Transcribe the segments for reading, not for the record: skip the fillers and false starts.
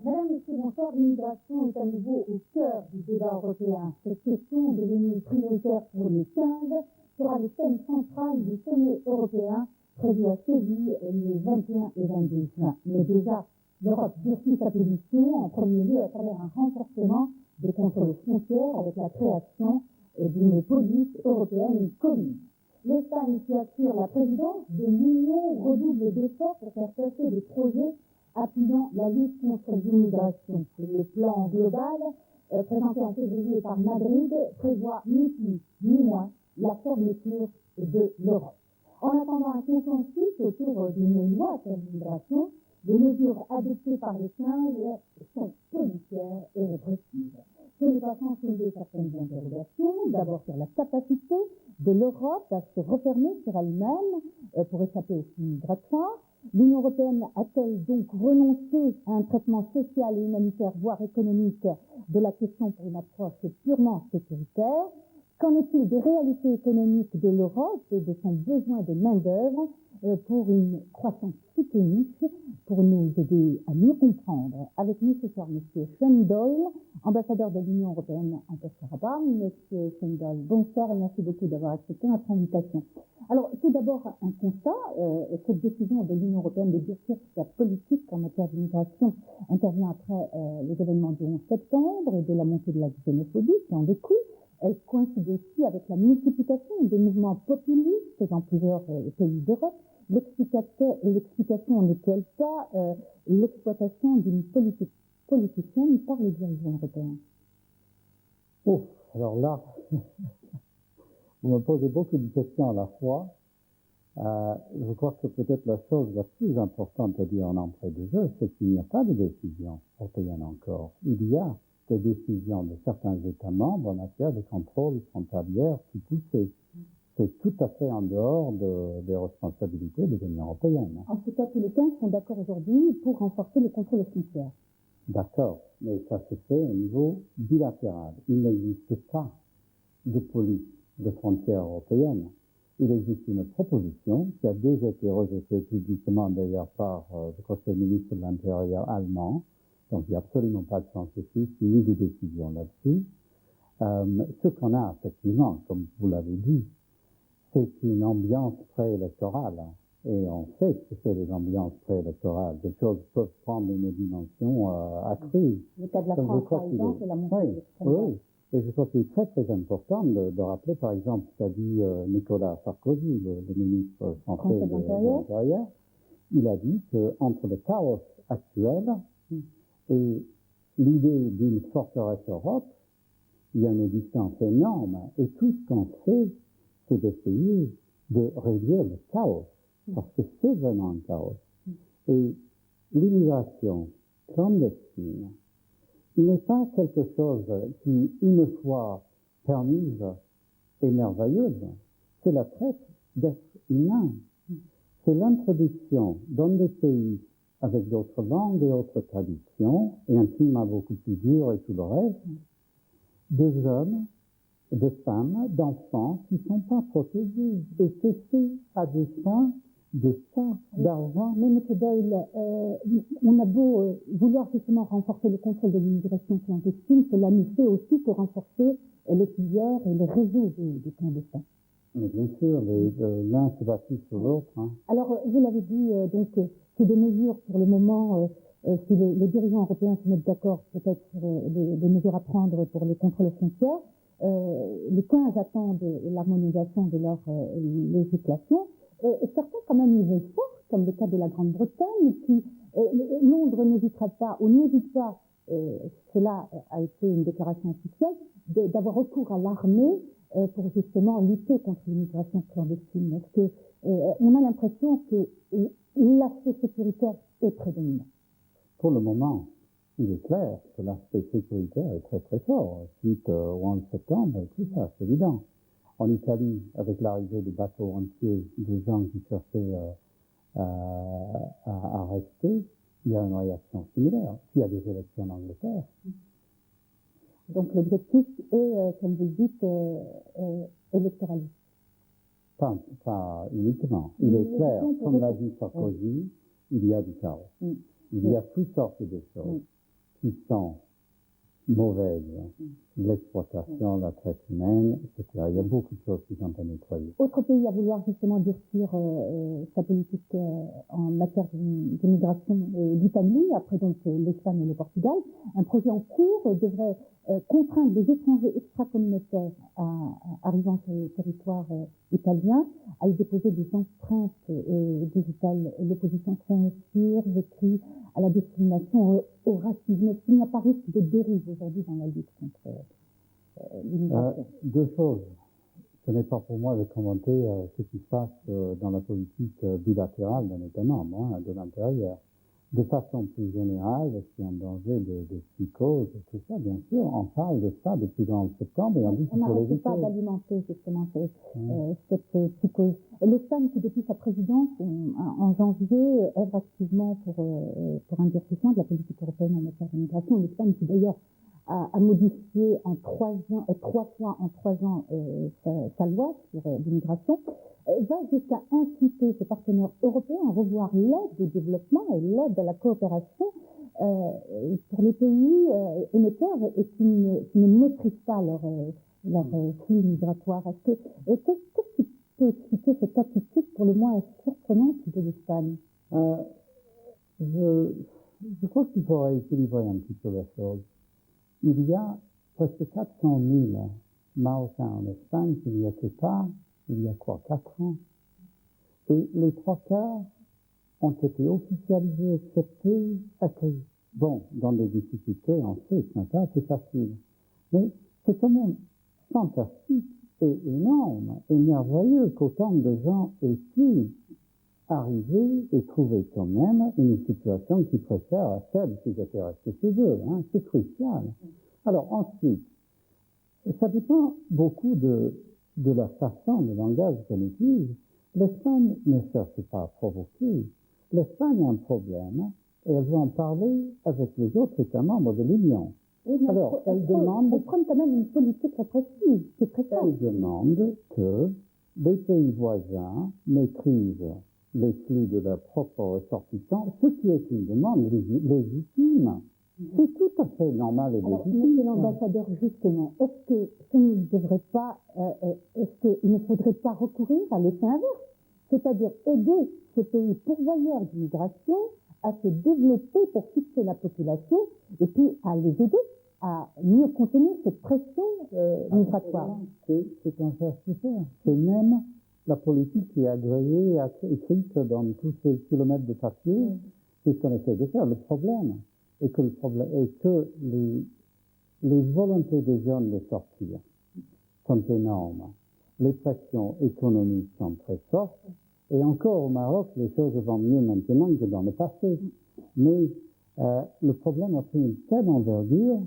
Madame, Monsieur, bonsoir. L'immigration est à nouveau au cœur du débat européen. Cette question, devenue prioritaire pour les 15, sera le thème central du sommet européen prévu à Séville les 21 et 22 juin. Mais déjà, l'Europe durcit sa position, en premier lieu à travers un renforcement des contrôles frontières avec la création d'une police européenne commune. L'Espagne, qui assure la présidence de l'Union, redouble d'efforts pour faire passer des projets appuyant la lutte contre l'immigration. Le plan global présenté en février par Madrid prévoit ni plus ni moins la fermeture de l'Europe. En attendant un consensus autour d'une loi sur l'immigration, les mesures adoptées par les 15 sont policières et répressives. Ce n'est pas sans soulever certaines interrogations, d'abord sur la capacité de l'Europe à se refermer sur elle-même pour échapper aux flux migratoires. L'Union européenne a-t-elle donc renoncé à un traitement social et humanitaire, voire économique, de la question pour une approche purement sécuritaire? Qu'en est-il des réalités économiques de l'Europe et de son besoin de main-d'œuvre pour une croissance soutenue, pour nous aider à mieux comprendre? Avec nous ce soir, M. Sean Doyle, ambassadeur de l'Union européenne en Haute-Karabakh. M. Sean Doyle, bonsoir et merci beaucoup d'avoir accepté notre invitation. Alors, tout d'abord, un constat, cette décision de l'Union européenne de durcir sa politique en matière d'immigration intervient après les événements du 11 septembre et de la montée de la xénophobie qui en découle. Elle coïncide aussi avec la multiplication des mouvements populistes dans plusieurs pays d'Europe. L'explication n'est-elle pas l'exploitation d'une politique politicienne par les dirigeants européens? Oh, alors là, vous me posez beaucoup de questions à la fois. Je crois que peut-être la chose la plus importante à dire en entrée de jeu, c'est qu'il n'y a pas de décision européenne encore. Il y a des décisions de certains États membres en matière de contrôle frontalière plus poussé. C'est tout à fait en dehors des responsabilités de l'Union européenne. En tout cas, tous les 15 sont d'accord aujourd'hui pour renforcer les contrôles frontières. D'accord, mais ça se fait au niveau bilatéral. Il n'existe pas de police de frontières européenne. Il existe une proposition qui a déjà été rejetée publiquement d'ailleurs par le Conseil ministre de l'Intérieur allemand. Donc il n'y a absolument pas de consensus ni de décision là-dessus. Ce qu'on a effectivement, comme vous l'avez dit, c'est une ambiance préélectorale. Et on sait ce que c'est les ambiances préélectorales. Les choses peuvent prendre une dimension accrue. Le cas de la France, par exemple, et la montée de l'extrême droite. Oui. Et je crois qu'il est très très important de rappeler, par exemple, ce qu'a dit Nicolas Sarkozy, le ministre français de l'Intérieur. Il a dit qu'entre le chaos actuel et l'idée d'une forteresse Europe, il y a une distance énorme. Et tout ce qu'on fait, c'est d'essayer de réduire le chaos. Parce que c'est vraiment un chaos. Et l'immigration clandestine, il n'est pas quelque chose qui, une fois permise, est merveilleuse. C'est la traite d'êtres humains. C'est l'introduction dans des pays avec d'autres langues et autres traditions, et un climat beaucoup plus dur et tout le reste, de jeunes, de femmes, d'enfants qui ne sont pas protégés. Et c'est fait à des fins de ça, d'argent. Mais M. Doyle, on a beau vouloir justement renforcer le contrôle de l'immigration clandestine, cela ne fait aussi que renforcer les filières et les réseaux des clandestins. Mais bien sûr, l'un se bâtit sur l'autre. Hein. Alors, vous l'avez dit, donc, c'est des mesures pour le moment, si les dirigeants européens se mettent d'accord peut-être sur les mesures à prendre pour les contrôles frontières, les 15 attendent l'harmonisation de leur législation. Certains quand même y vont fort, comme le cas de la Grande-Bretagne, qui Londres n'hésitera pas, ou n'hésite pas, cela a été une déclaration officielle, d'avoir recours à l'armée pour justement lutter contre l'immigration clandestine. Est-ce que on a l'impression que l'aspect sécuritaire est prédominant? Pour le moment, il est clair que l'aspect sécuritaire est très très fort, suite au 11 septembre et tout ça, c'est évident. En Italie, avec l'arrivée des bateaux entiers, des gens qui cherchaient à rester, il y a une réaction similaire. Puis il y a des élections en Angleterre. Donc l'objectif est, comme vous le dites, électoraliste. Pas uniquement. Il est clair, comme l'a dit Sarkozy, il y a du chaos. Il y a toutes sortes de choses qui sont mauvaises. L'exploitation, la traite humaine, etc. Il y a beaucoup de choses qui sont à nettoyer. Autre pays à vouloir justement durcir sa politique en matière d'immigration, l'Italie, après donc l'Espagne et le Portugal. Un projet en cours devrait contraindre les étrangers extracommunautaires arrivant sur le territoire italien à y déposer des empreintes digitales. L'opposition censure, vécue à la discrimination, au racisme. Est-ce qu'il n'y a pas risque de dérive aujourd'hui dans la lutte contre l'immigration? Deux choses. Ce n'est pas pour moi de commenter ce qui se passe dans la politique bilatérale d'un État membre, de l'intérieur. De façon plus générale, est-ce qu'il y a un danger de psychose, tout ça, bien sûr, on parle de ça depuis le 11 septembre et on dit qu'il faut l'éviter. On n'arrête pas d'alimenter justement cette psychose. L'Espagne, qui depuis sa présidence en janvier, œuvre activement pour un durcissement de la politique européenne en matière d'immigration. L'Espagne qui d'ailleurs a modifié en 3 fois en 3 ans sa loi sur l'immigration, va jusqu'à inciter ses partenaires européens à revoir l'aide au développement et l'aide à la coopération pour les pays émetteurs et qui ne maîtrisent pas leur flux migratoire. Qu'est-ce qui peut expliquer cette attitude pour le moins surprenante de l'Espagne? Je crois qu'il faudrait équilibrer un petit peu la chose. Il y a presque 400 000 Marocains en Espagne qui n'y étaient pas il y a 4 ans. Et les 3/4 ont été officialisés, acceptés, accueillis. Bon, dans des difficultés, on sait que ce n'est pas assez facile. Mais c'est quand même fantastique et énorme et merveilleux qu'autant de gens aient pu arriver et trouver quand même une situation qui préfère à celle qui était restée chez eux. C'est crucial. Alors ensuite, ça dépend beaucoup de la façon, le langage qu'on utilise. L'Espagne ne cherche pas à provoquer. L'Espagne a un problème et elle va en parler avec les autres États membres de l'Union. Alors, elle demande quand même une politique répressive. Elle demande que les pays voisins maîtrisent les flux de leurs propres ressortissants, ce qui est une demande légitime. C'est tout à fait normal et légitime. Monsieur l'ambassadeur, justement, est-ce qu'il ne faudrait pas recourir à l'effet inverse, c'est-à-dire aider ces pays pourvoyeurs d'immigration à se développer pour fixer la population et puis à les aider à mieux contenir cette pression migratoire? C'est un faire super. C'est même la politique qui est agréée, écrite dans tous ces kilomètres de papier, c'est ce qu'on essaie de faire. Le problème est que, les volontés des jeunes de sortir sont énormes. Les pressions économiques sont très fortes. Et encore au Maroc, les choses vont mieux maintenant que dans le passé. Mais le problème a pris une telle envergure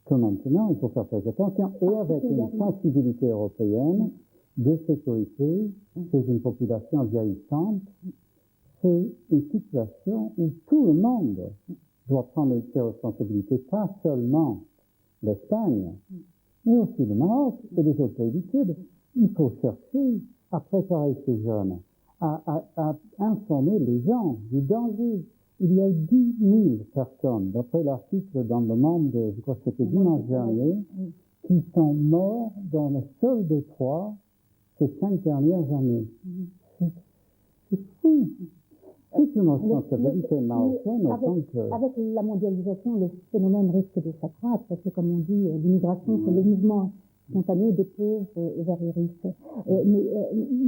que maintenant, il faut faire très attention. Et avec une sensibilité européenne de sécurité chez une population vieillissante, c'est une situation où tout le monde doit prendre ses responsabilités, pas seulement l'Espagne, mais aussi le Maroc et les autres pays du Sud. Il faut chercher à préparer ces jeunes, à informer les gens du danger. Il y a 10 000 personnes, d'après l'article dans Le Monde, je crois que c'était dimanche dernier, qui sont morts dans le seul Détroit ces 5 dernières années. C'est fou. C'est une responsabilité marocaine autant que... Avec la mondialisation, le phénomène risque de s'accroître, parce que comme on dit, l'immigration, c'est le mouvement spontané des pauvres vers les riches. Mais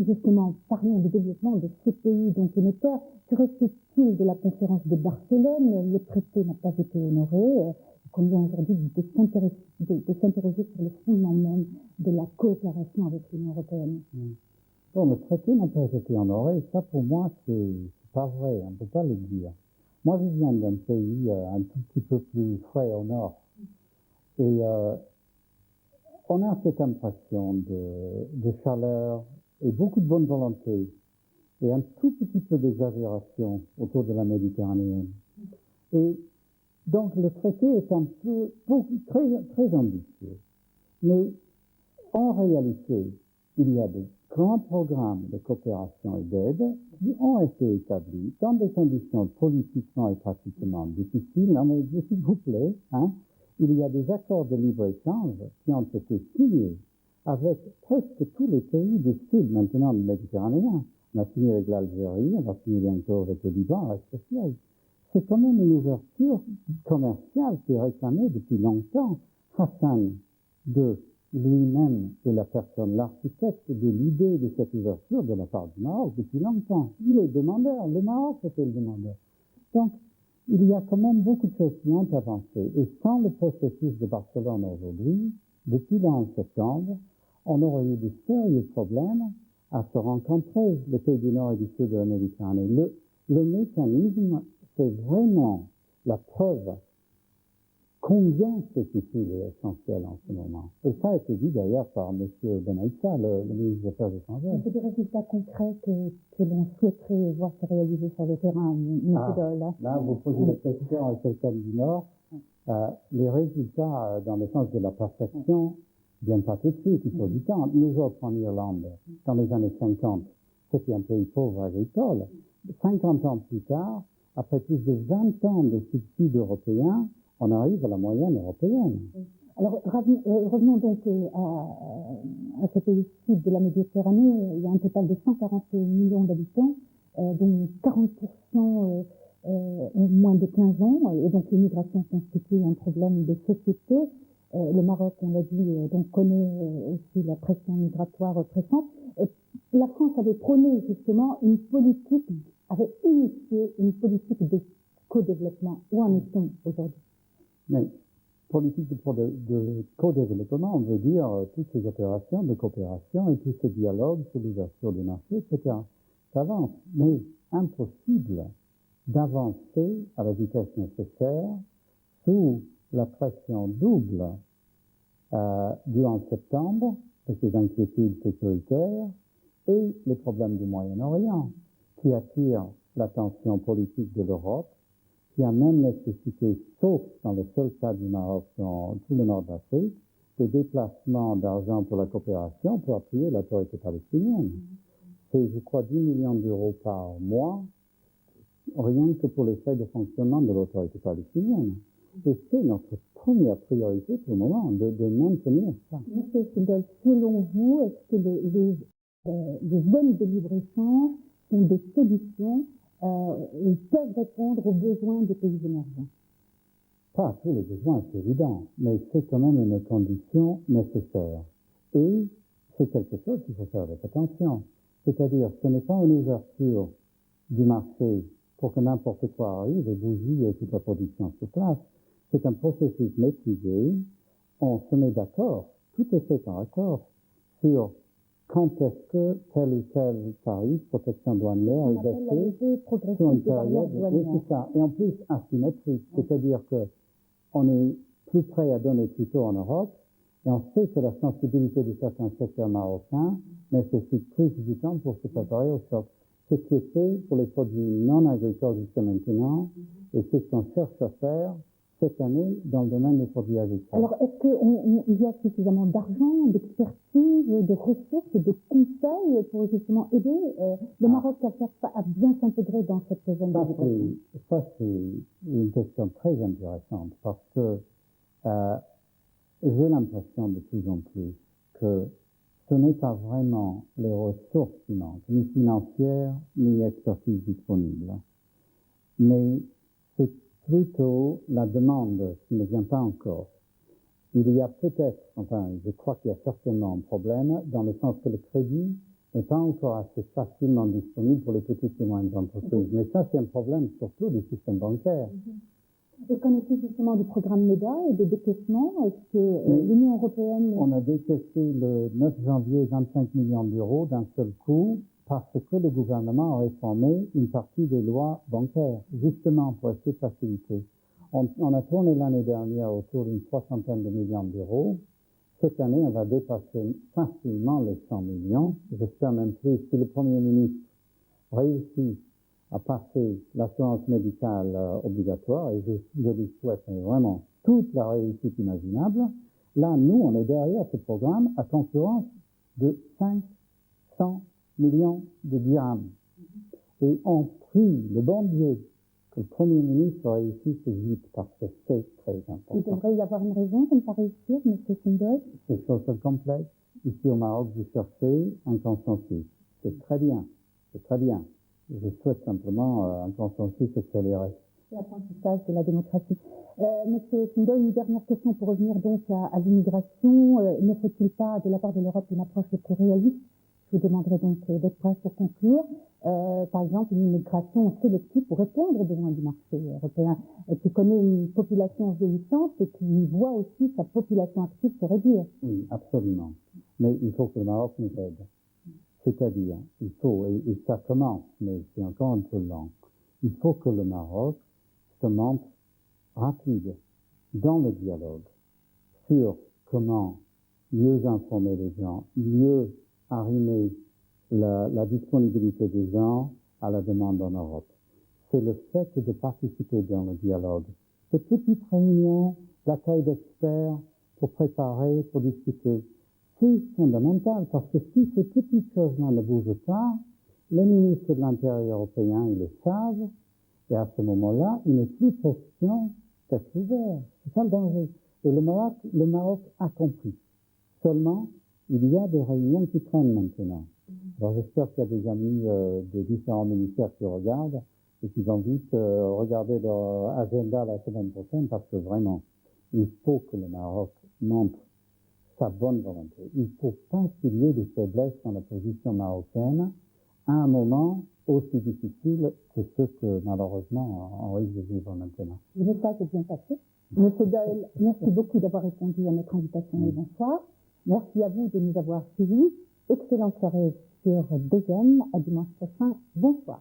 justement, parlons du développement de ces pays donc émetteurs. Que reste-t-il de la conférence de Barcelone? Le traité n'a pas été honoré. Combien aujourd'hui de s'interroger sur le fondement même de la coopération avec l'Union européenne? Bon, le traité n'a pas été honoré. Ça, pour moi, c'est pas vrai. On ne peut pas le dire. Moi, je viens d'un pays un tout petit peu plus frais au nord. Et on a cette impression de chaleur et beaucoup de bonne volonté et un tout petit peu d'exagération autour de la Méditerranée. Et donc, le traité est très, très ambitieux. Mais en réalité, il y a de grands programmes de coopération et d'aide qui ont été établis dans des conditions politiquement et pratiquement difficiles. Non mais s'il vous plaît, il y a des accords de libre-échange qui ont été signés avec presque tous les pays du sud maintenant du Méditerranéen. On a signé avec l'Algérie, on va signer bientôt avec le Liban, avec Israël. C'est quand même une ouverture commerciale qui est réclamée depuis longtemps. Hassan II lui-même est la personne, l'architecte de l'idée de cette ouverture de la part du Maroc depuis longtemps. Il est demandeur, le Maroc était le demandeur. Donc, il y a quand même beaucoup de choses qui ont avancé. Et sans le processus de Barcelone aujourd'hui, depuis le 11 septembre, on aurait eu de sérieux problèmes à se rencontrer, les pays du Nord et du Sud de la Méditerranée. Le mécanisme, c'est vraiment la preuve combien c'est utile et essentiel en ce moment. Et ça a été dit d'ailleurs par M. Benaïssa, le ministre des Affaires étrangères. C'est des résultats concrets que l'on souhaiterait voir se réaliser sur le terrain, Là, vous posez la question à quelqu'un du Nord. Les résultats, dans le sens de la perfection, viennent pas tout de suite, il faut du temps. Nous autres, en Irlande, dans les années 50, c'était un pays pauvre agricole. 50 ans plus tard, après plus de 20 ans de subsides européens, on arrive à la moyenne européenne. Alors, revenons donc à ce pays sud de la Méditerranée. Il y a un total de 140 millions d'habitants, dont 40% ont moins de 15 ans, et donc l'immigration constitue un problème de société. Le Maroc, on l'a dit, donc connaît aussi la pression migratoire pressante. La France avait prôné justement avait initié une politique de co-développement. Où en est-on aujourd'hui? Mais politique de co-développement, on veut dire toutes ces opérations de coopération et tous ces dialogues sur l'ouverture des marchés, etc. Ça avance, mais impossible d'avancer à la vitesse nécessaire sous la pression double du 11 septembre, avec les inquiétudes sécuritaires et les problèmes du Moyen-Orient, qui attirent l'attention politique de l'Europe, qui a même nécessité, sauf dans le seul cas du Maroc dans tout le nord d'Afrique, des déplacements d'argent pour la coopération pour appuyer l'autorité palestinienne. C'est, je crois, 10 millions d'euros par mois, rien que pour les frais de fonctionnement de l'autorité palestinienne. Et c'est notre première priorité pour le moment, de maintenir ça. Monsieur Sindel, selon vous, est-ce que les zones de libre-échange sont des solutions ils peuvent répondre aux besoins des pays émergents? Pas à tous les besoins, c'est évident, mais c'est quand même une condition nécessaire. Et c'est quelque chose qu'il faut faire avec attention. C'est-à-dire, ce n'est pas une ouverture du marché pour que n'importe quoi arrive et bousille toute la production sur place. C'est un processus maîtrisé. On se met d'accord, tout est fait en accord sur quand est-ce que tel ou tel tarif, protection douanière est baissé sur une période. Oui, c'est ça. Et en plus, asymétrique. C'est-à-dire que on est plus prêt à donner plus tôt en Europe, et on sait que la sensibilité de certains secteurs marocains nécessite plus du temps pour se préparer au choc. C'est ce qui est fait pour les produits non agricoles jusqu'à maintenant, et c'est ce qu'on cherche à faire cette année dans le domaine des produits agricoles. Alors, est-ce qu'il y a suffisamment d'argent, d'expertise, de ressources, de conseils pour justement aider le Maroc à bien s'intégrer dans cette zone de Ça, c'est une question très intéressante parce que j'ai l'impression de plus en plus que ce n'est pas vraiment les ressources qui manquent, ni financières, ni expertise disponible. Mais c'est plutôt la demande qui ne vient pas encore. Il y a peut-être, enfin, je crois qu'il y a certainement un problème dans le sens que le crédit n'est pas encore assez facilement disponible pour les petites et moyennes entreprises. Mais ça, c'est un problème surtout du système bancaire. Et qu'en est-il justement du programme MEDA et des décaissements? Est-ce que l'Union européenne... On a décaissé le 9 janvier 25 millions d'euros d'un seul coup parce que le gouvernement a réformé une partie des lois bancaires, justement pour essayer de faciliter. On a tourné l'année dernière autour d'une 60aine de millions d'euros. Cette année, on va dépasser facilement les 100 millions. J'espère même plus. Si le Premier ministre réussit à passer l'assurance médicale obligatoire, et je lui souhaite vraiment toute la réussite imaginable, là, nous, on est derrière ce programme à concurrence de 5 100 millions de dirhams. Et on prie le bon Dieu que le Premier ministre réussisse vite, parce que c'est très important. Il devrait y avoir une raison de ne pas réussir, M. Sindol. C'est chose complexe. Ici au Maroc, vous cherchez un consensus. C'est très bien, c'est très bien. Je souhaite simplement un consensus accéléré. L'apprentissage de la démocratie. Monsieur Sindol, une dernière question pour revenir donc à l'immigration. Ne faut-il pas, de la part de l'Europe, une approche plus réaliste? Je vous demanderai donc d'être prêt pour conclure. Par exemple, une immigration sélective pour répondre aux besoins du marché européen, qui connaît une population vieillissante et qui voit aussi sa population active se réduire. Oui, absolument. Mais il faut que le Maroc nous aide. C'est-à-dire, il faut, et ça commence, mais c'est encore un peu lent, il faut que le Maroc se montre rapide dans le dialogue sur comment mieux informer les gens, mieux arrimer la disponibilité des gens à la demande en Europe. C'est le fait de participer dans le dialogue. Ces petites réunions, l'accueil d'experts pour préparer, pour discuter, c'est fondamental parce que si ces petites choses-là ne bougent pas, les ministres de l'Intérieur européens, ils le savent, et à ce moment-là, il n'est plus question d'être ouvert. C'est ça le danger. Et le Maroc a compris. Seulement, il y a des réunions qui traînent maintenant. Alors j'espère qu'il y a des amis de différents ministères qui regardent et qui vont vite regarder leur agenda la semaine prochaine parce que vraiment, il faut que le Maroc montre sa bonne volonté. Il ne faut pas qu'il y ait des faiblesses dans la position marocaine à un moment aussi difficile que ce que malheureusement on risque de vivre maintenant. Le message est bien passé. Monsieur Doyle, merci beaucoup d'avoir répondu à notre invitation et bonsoir. Merci à vous de nous avoir suivis. Excellente soirée sur DGN. À dimanche prochain. Bonsoir.